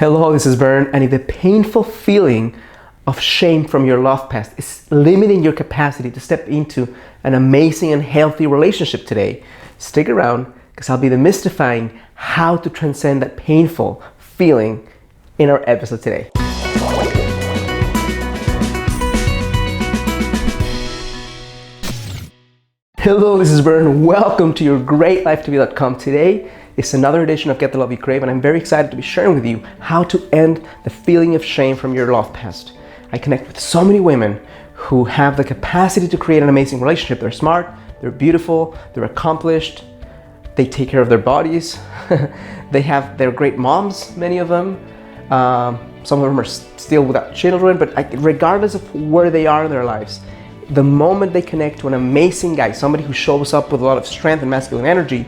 Hello, this is Vern, and if the painful feeling of shame from your love past is limiting your capacity to step into an amazing and healthy relationship today, stick around because I'll be demystifying how to transcend that painful feeling in our episode today. Hello, this is Vern. Welcome to your GreatLifeToBe.com. Today is another edition of Get the Love You Crave, and I'm very excited to be sharing with you how to end the feeling of shame from your love past. I connect with so many women who have the capacity to create an amazing relationship. They're smart, they're beautiful, they're accomplished, they take care of their bodies, they're great moms, many of them. Some of them are still without children, but regardless of where they are in their lives, the moment they connect to an amazing guy, somebody who shows up with a lot of strength and masculine energy,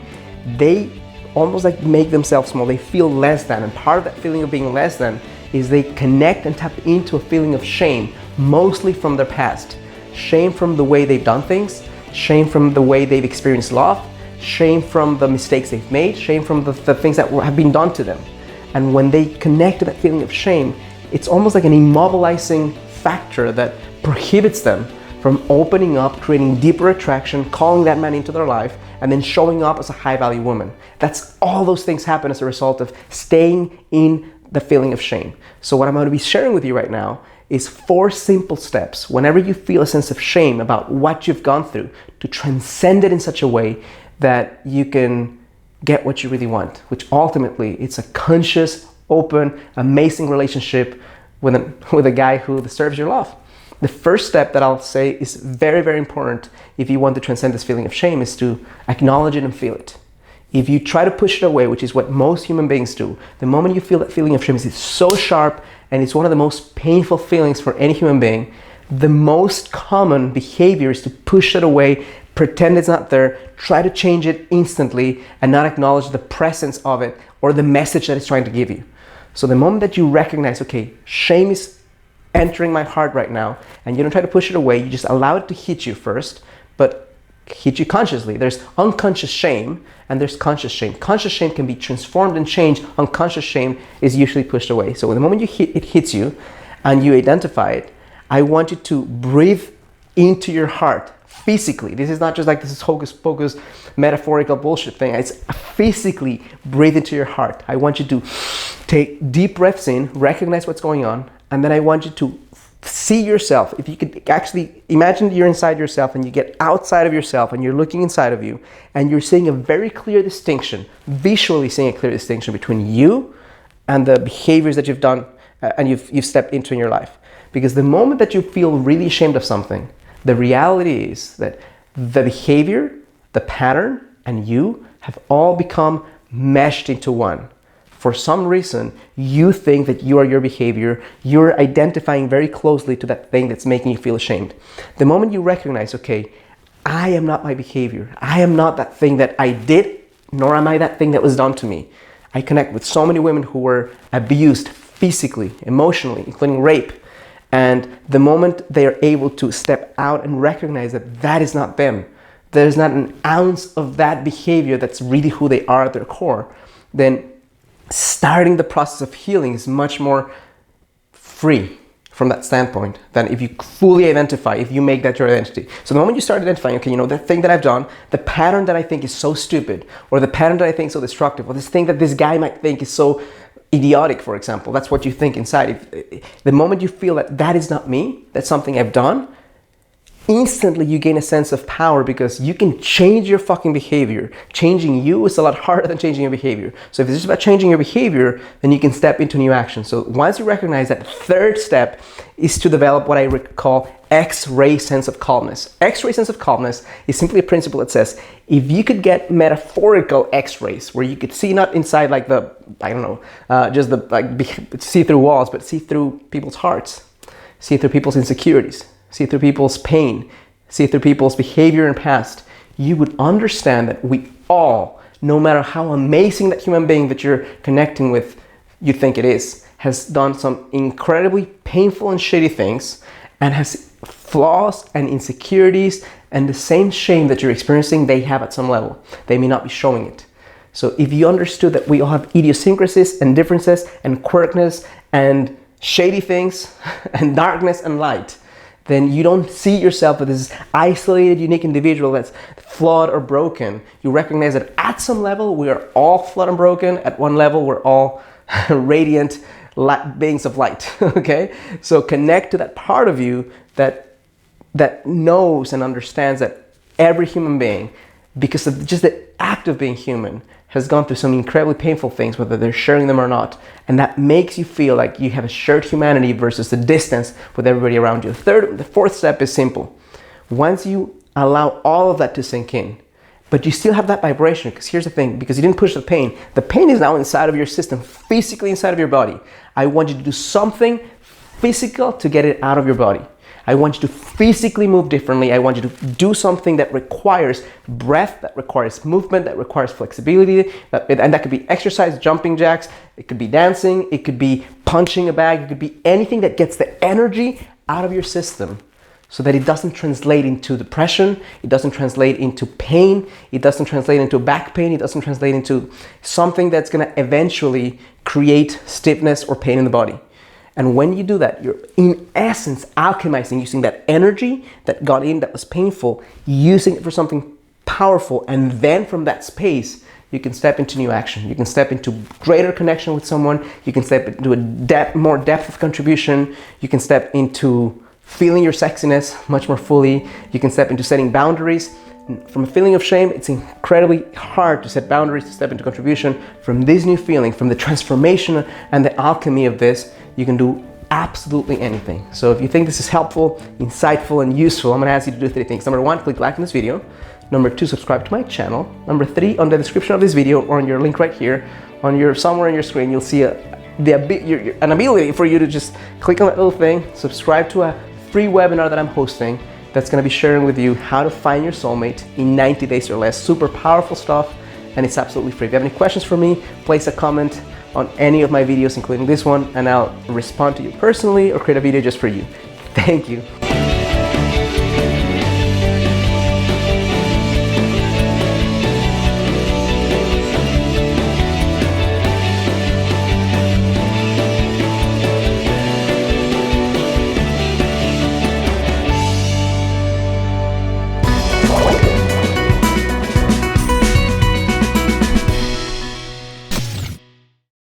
they almost like make themselves small. They feel less than, and part of that feeling of being less than is they connect and tap into a feeling of shame, mostly from their past. Shame from the way they've done things, shame from the way they've experienced love, shame from the mistakes they've made, shame from the things that have been done to them. And when they connect to that feeling of shame, it's almost like an immobilizing factor that prohibits them from opening up, creating deeper attraction, calling that man into their life, and then showing up as a high-value woman. That's all those things happen as a result of staying in the feeling of shame. So what I'm going to be sharing with you right now is 4 simple steps whenever you feel a sense of shame about what you've gone through to transcend it in such a way that you can get what you really want, which ultimately it's a conscious, open, amazing relationship with a guy who deserves your love. The first step that I'll say is very, very important if you want to transcend this feeling of shame is to acknowledge it and feel it. If you try to push it away, which is what most human beings do, the moment you feel that feeling of shame is so sharp and it's one of the most painful feelings for any human being, the most common behavior is to push it away, pretend it's not there, try to change it instantly and not acknowledge the presence of it or the message that it's trying to give you. So the moment that you recognize, okay, shame is entering my heart right now, and you don't try to push it away, you just allow it to hit you first, but hit you consciously. There's unconscious shame and there's conscious shame. Conscious shame can be transformed and changed. Unconscious shame is usually pushed away. So the moment it hits you and you identify it, I want you to breathe into your heart physically. This is not just like this is hocus pocus metaphorical bullshit thing. It's physically breathe into your heart. I want you to take deep breaths in, recognize what's going on, and then I want you to see yourself. If you could actually imagine you're inside yourself and you get outside of yourself and you're looking inside of you and you're seeing a very clear distinction, visually seeing a clear distinction between you and the behaviors that you've done and you've stepped into in your life. Because the moment that you feel really ashamed of something, the reality is that the behavior, the pattern, and you have all become meshed into one. For some reason, you think that you are your behavior, you're identifying very closely to that thing that's making you feel ashamed. The moment you recognize, okay, I am not my behavior, I am not that thing that I did, nor am I that thing that was done to me. I connect with so many women who were abused physically, emotionally, including rape. And the moment they are able to step out and recognize that that is not them, there's not an ounce of that behavior that's really who they are at their core, then starting the process of healing is much more free from that standpoint than if you fully identify, if you make that your identity. So the moment you start identifying, okay, the thing that I've done, the pattern that I think is so stupid, or the pattern that I think is so destructive, or this thing that this guy might think is so idiotic, for example, that's what you think inside. The moment you feel that that is not me, that's something I've done, instantly you gain a sense of power because you can change your fucking behavior. Changing you is a lot harder than changing your behavior. So if it's just about changing your behavior, then you can step into new action. So once you recognize that, third step is to develop what I call X-ray sense of calmness. X-ray sense of calmness is simply a principle that says, if you could get metaphorical X-rays where you could see not inside like the, just the see through walls, but see through people's hearts, see through people's insecurities, see through people's pain, see through people's behavior and past, you would understand that we all, no matter how amazing that human being that you're connecting with you think it is, has done some incredibly painful and shitty things and has flaws and insecurities and the same shame that you're experiencing they have at some level. They may not be showing it. So if you understood that we all have idiosyncrasies and differences and quirkness and shady things and darkness and light, then you don't see yourself as this isolated, unique individual that's flawed or broken. You recognize that at some level, we are all flawed and broken. At one level, we're all radiant beings of light, okay? So connect to that part of you that knows and understands that every human being, because of just the act of being human, has gone through some incredibly painful things, whether they're sharing them or not. And that makes you feel like you have a shared humanity versus the distance with everybody around you. The fourth step is simple. Once you allow all of that to sink in, but you still have that vibration, because here's the thing, because you didn't push the pain is now inside of your system, physically inside of your body. I want you to do something physical to get it out of your body. I want you to physically move differently. I want you to do something that requires breath, that requires movement, that requires flexibility, and that could be exercise, jumping jacks, it could be dancing, it could be punching a bag, it could be anything that gets the energy out of your system so that it doesn't translate into depression, it doesn't translate into pain, it doesn't translate into back pain, it doesn't translate into something that's gonna eventually create stiffness or pain in the body. And when you do that, you're in essence alchemizing, using that energy that got in, that was painful, using it for something powerful. And then from that space, you can step into new action. You can step into greater connection with someone. You can step into more depth of contribution. You can step into feeling your sexiness much more fully. You can step into setting boundaries. From a feeling of shame, it's incredibly hard to set boundaries, to step into contribution. From this new feeling, from the transformation and the alchemy of this, you can do absolutely anything. So if you think this is helpful, insightful, and useful, I'm gonna ask you to do 3 things. Number 1, click like on this video. Number 2, subscribe to my channel. Number 3, on the description of this video or on your link right here, somewhere on your screen, you'll see an ability for you to just click on that little thing, subscribe to a free webinar that I'm hosting that's gonna be sharing with you how to find your soulmate in 90 days or less. Super powerful stuff, and it's absolutely free. If you have any questions for me, place a comment on any of my videos, including this one, and I'll respond to you personally or create a video just for you. Thank you.